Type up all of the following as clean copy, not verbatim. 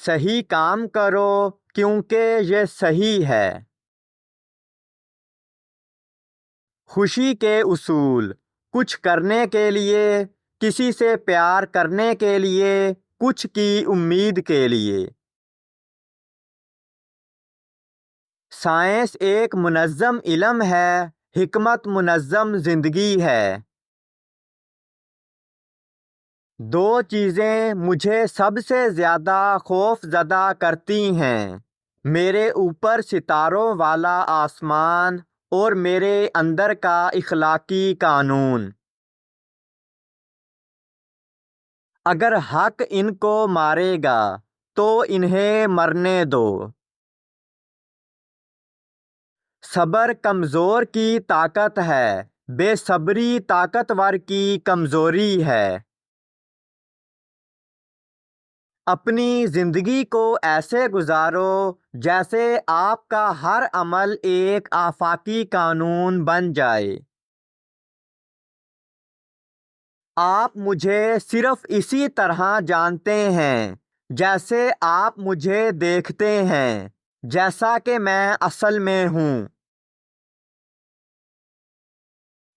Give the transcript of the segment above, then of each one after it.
صحیح کام کرو کیونکہ یہ صحیح ہے۔ خوشی کے اصول: کچھ کرنے کے لیے، کسی سے پیار کرنے کے لیے، کچھ کی امید کے لیے۔ سائنس ایک منظم علم ہے، حکمت منظم زندگی ہے۔ دو چیزیں مجھے سب سے زیادہ خوف زدہ کرتی ہیں: میرے اوپر ستاروں والا آسمان اور میرے اندر کا اخلاقی قانون۔ اگر حق ان کو مارے گا تو انہیں مرنے دو۔ صبر کمزور کی طاقت ہے، بے صبری طاقتور کی کمزوری ہے۔ اپنی زندگی کو ایسے گزارو جیسے آپ کا ہر عمل ایک آفاقی قانون بن جائے۔ آپ مجھے صرف اسی طرح جانتے ہیں جیسے آپ مجھے دیکھتے ہیں، جیسا کہ میں اصل میں ہوں۔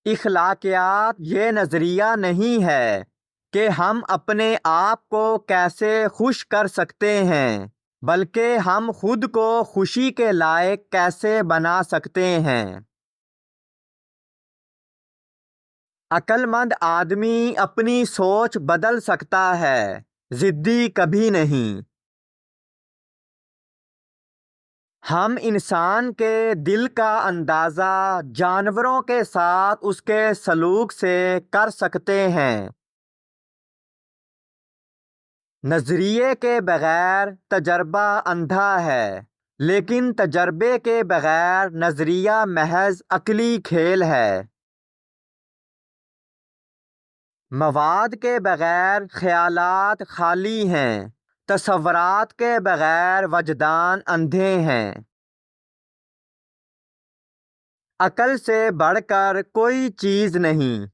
اخلاقیات یہ نظریہ نہیں ہے کہ ہم اپنے آپ کو کیسے خوش کر سکتے ہیں، بلکہ ہم خود کو خوشی کے لائق کیسے بنا سکتے ہیں۔ عقل مند آدمی اپنی سوچ بدل سکتا ہے، ضدی کبھی نہیں۔ ہم انسان کے دل کا اندازہ جانوروں کے ساتھ اس کے سلوک سے کر سکتے ہیں۔ نظریے کے بغیر تجربہ اندھا ہے، لیکن تجربے کے بغیر نظریہ محض عقلی کھیل ہے۔ مواد کے بغیر خیالات خالی ہیں، تصورات کے بغیر وجدان اندھے ہیں۔ عقل سے بڑھ کر کوئی چیز نہیں۔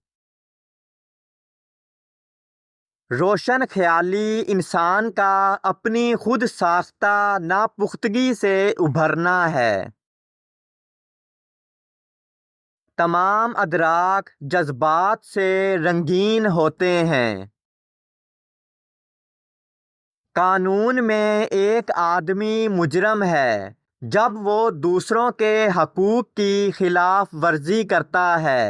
روشن خیالی انسان کا اپنی خود ساختہ ناپختگی سے ابھرنا ہے۔ تمام ادراک جذبات سے رنگین ہوتے ہیں۔ قانون میں ایک آدمی مجرم ہے جب وہ دوسروں کے حقوق کی خلاف ورزی کرتا ہے۔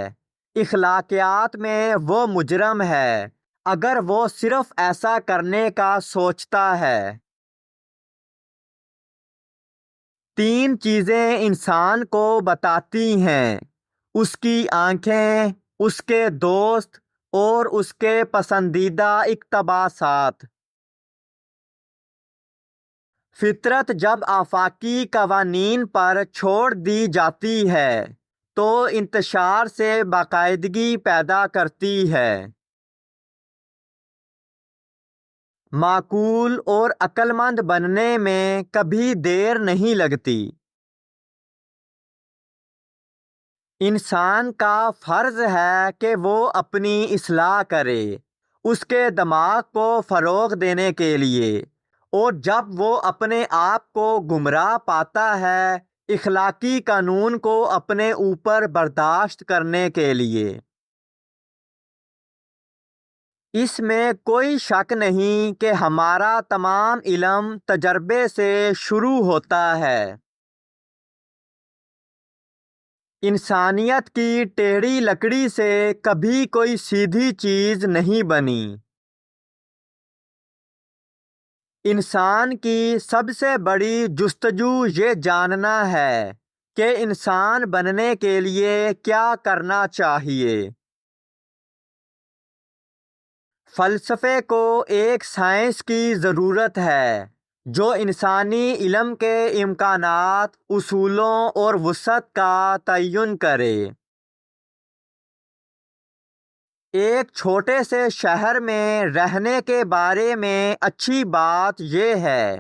اخلاقیات میں وہ مجرم ہے اگر وہ صرف ایسا کرنے کا سوچتا ہے۔ تین چیزیں انسان کو بتاتی ہیں: اس کی آنکھیں، اس کے دوست اور اس کے پسندیدہ اقتباسات۔ فطرت جب آفاقی قوانین پر چھوڑ دی جاتی ہے تو انتشار سے باقاعدگی پیدا کرتی ہے۔ معقول اور عقل مند بننے میں کبھی دیر نہیں لگتی۔ انسان کا فرض ہے کہ وہ اپنی اصلاح کرے، اس کے دماغ کو فروغ دینے کے لیے، اور جب وہ اپنے آپ کو گمراہ پاتا ہے، اخلاقی قانون کو اپنے اوپر برداشت کرنے کے لیے۔ اس میں کوئی شک نہیں کہ ہمارا تمام علم تجربے سے شروع ہوتا ہے۔ انسانیت کی ٹیڑھی لکڑی سے کبھی کوئی سیدھی چیز نہیں بنی۔ انسان کی سب سے بڑی جستجو یہ جاننا ہے کہ انسان بننے کے لیے کیا کرنا چاہیے۔ فلسفے کو ایک سائنس کی ضرورت ہے جو انسانی علم کے امکانات، اصولوں اور وسعت کا تعین کرے۔ ایک چھوٹے سے شہر میں رہنے کے بارے میں اچھی بات یہ ہے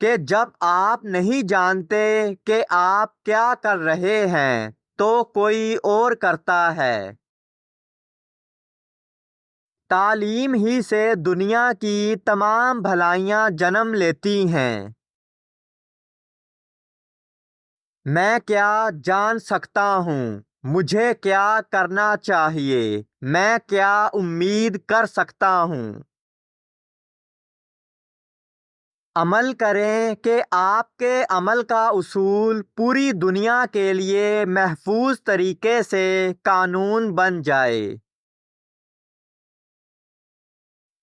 کہ جب آپ نہیں جانتے کہ آپ کیا کر رہے ہیں تو کوئی اور کرتا ہے۔ تعلیم ہی سے دنیا کی تمام بھلائیاں جنم لیتی ہیں۔ میں کیا جان سکتا ہوں؟ مجھے کیا کرنا چاہیے؟ میں کیا امید کر سکتا ہوں؟ عمل کریں کہ آپ کے عمل کا اصول پوری دنیا کے لیے محفوظ طریقے سے قانون بن جائے۔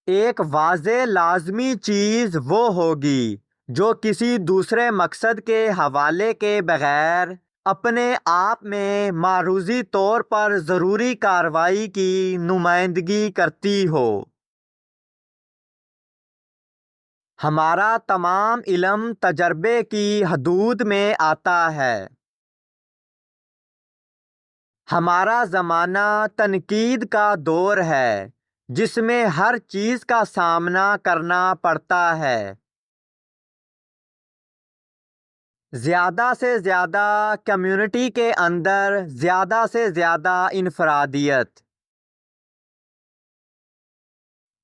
ایک واضح لازمی چیز وہ ہوگی جو کسی دوسرے مقصد کے حوالے کے بغیر اپنے آپ میں معروضی طور پر ضروری کارروائی کی نمائندگی کرتی ہو۔ ہمارا تمام علم تجربے کی حدود میں آتا ہے۔ ہمارا زمانہ تنقید کا دور ہے جس میں ہر چیز کا سامنا کرنا پڑتا ہے۔ زیادہ سے زیادہ کمیونٹی کے اندر زیادہ سے زیادہ انفرادیت۔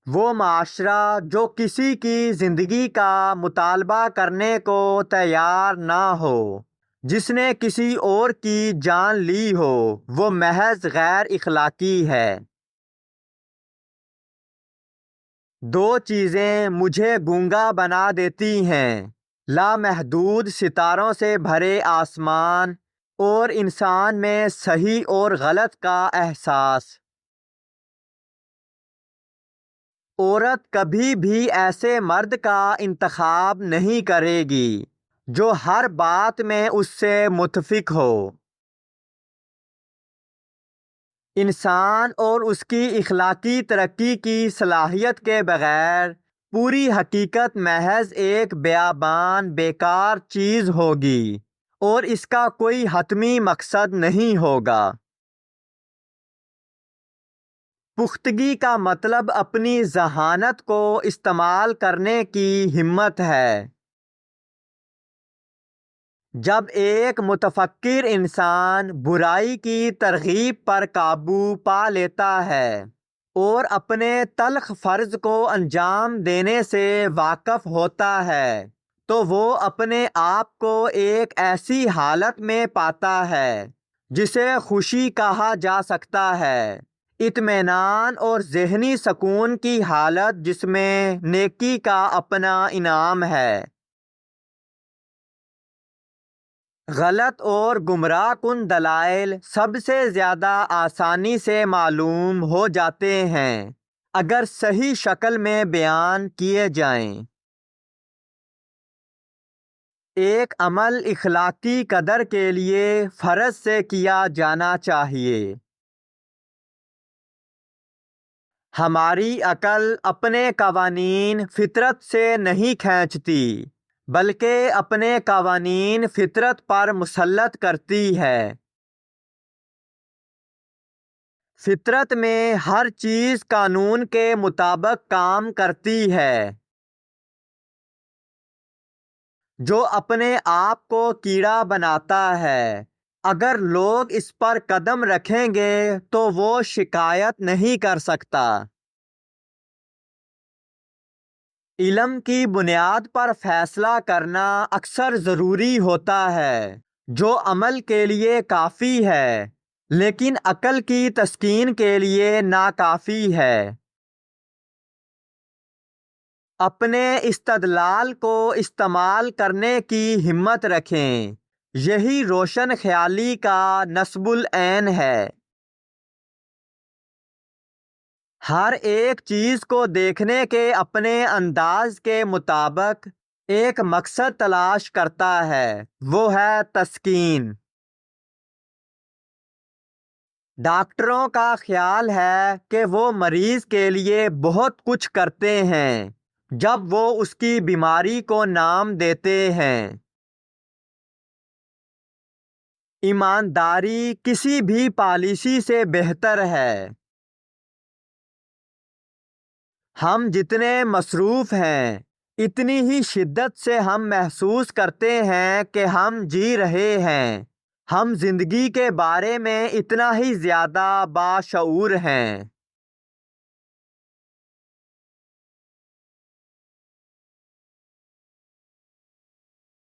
وہ معاشرہ جو کسی کی زندگی کا مطالبہ کرنے کو تیار نہ ہو، جس نے کسی اور کی جان لی ہو، وہ محض غیر اخلاقی ہے۔ دو چیزیں مجھے گونگا بنا دیتی ہیں: لامحدود ستاروں سے بھرے آسمان اور انسان میں صحیح اور غلط کا احساس۔ عورت کبھی بھی ایسے مرد کا انتخاب نہیں کرے گی جو ہر بات میں اس سے متفق ہو۔ انسان اور اس کی اخلاقی ترقی کی صلاحیت کے بغیر پوری حقیقت محض ایک بیابان بیکار چیز ہوگی اور اس کا کوئی حتمی مقصد نہیں ہوگا۔ پختگی کا مطلب اپنی ذہانت کو استعمال کرنے کی ہمت ہے۔ جب ایک متفکر انسان برائی کی ترغیب پر قابو پا لیتا ہے اور اپنے تلخ فرض کو انجام دینے سے واقف ہوتا ہے تو وہ اپنے آپ کو ایک ایسی حالت میں پاتا ہے جسے خوشی کہا جا سکتا ہے، اطمینان اور ذہنی سکون کی حالت جس میں نیکی کا اپنا انعام ہے۔ غلط اور گمراہ کن دلائل سب سے زیادہ آسانی سے معلوم ہو جاتے ہیں اگر صحیح شکل میں بیان کیے جائیں۔ ایک عمل اخلاقی قدر کے لیے فرض سے کیا جانا چاہیے۔ ہماری عقل اپنے قوانین فطرت سے نہیں کھینچتی بلکہ اپنے قوانین فطرت پر مسلط کرتی ہے۔ فطرت میں ہر چیز قانون کے مطابق کام کرتی ہے۔ جو اپنے آپ کو کیڑا بناتا ہے، اگر لوگ اس پر قدم رکھیں گے تو وہ شکایت نہیں کر سکتا۔ علم کی بنیاد پر فیصلہ کرنا اکثر ضروری ہوتا ہے جو عمل کے لیے کافی ہے لیکن عقل کی تسکین کے لیے ناکافی ہے۔ اپنے استدلال کو استعمال کرنے کی ہمت رکھیں، یہی روشن خیالی کا نصب العین ہے۔ ہر ایک چیز کو دیکھنے کے اپنے انداز کے مطابق ایک مقصد تلاش کرتا ہے، وہ ہے تسکین۔ ڈاکٹروں کا خیال ہے کہ وہ مریض کے لیے بہت کچھ کرتے ہیں جب وہ اس کی بیماری کو نام دیتے ہیں۔ ایمانداری کسی بھی پالیسی سے بہتر ہے۔ ہم جتنے مصروف ہیں اتنی ہی شدت سے ہم محسوس کرتے ہیں کہ ہم جی رہے ہیں۔ ہم زندگی کے بارے میں اتنا ہی زیادہ باشعور ہیں۔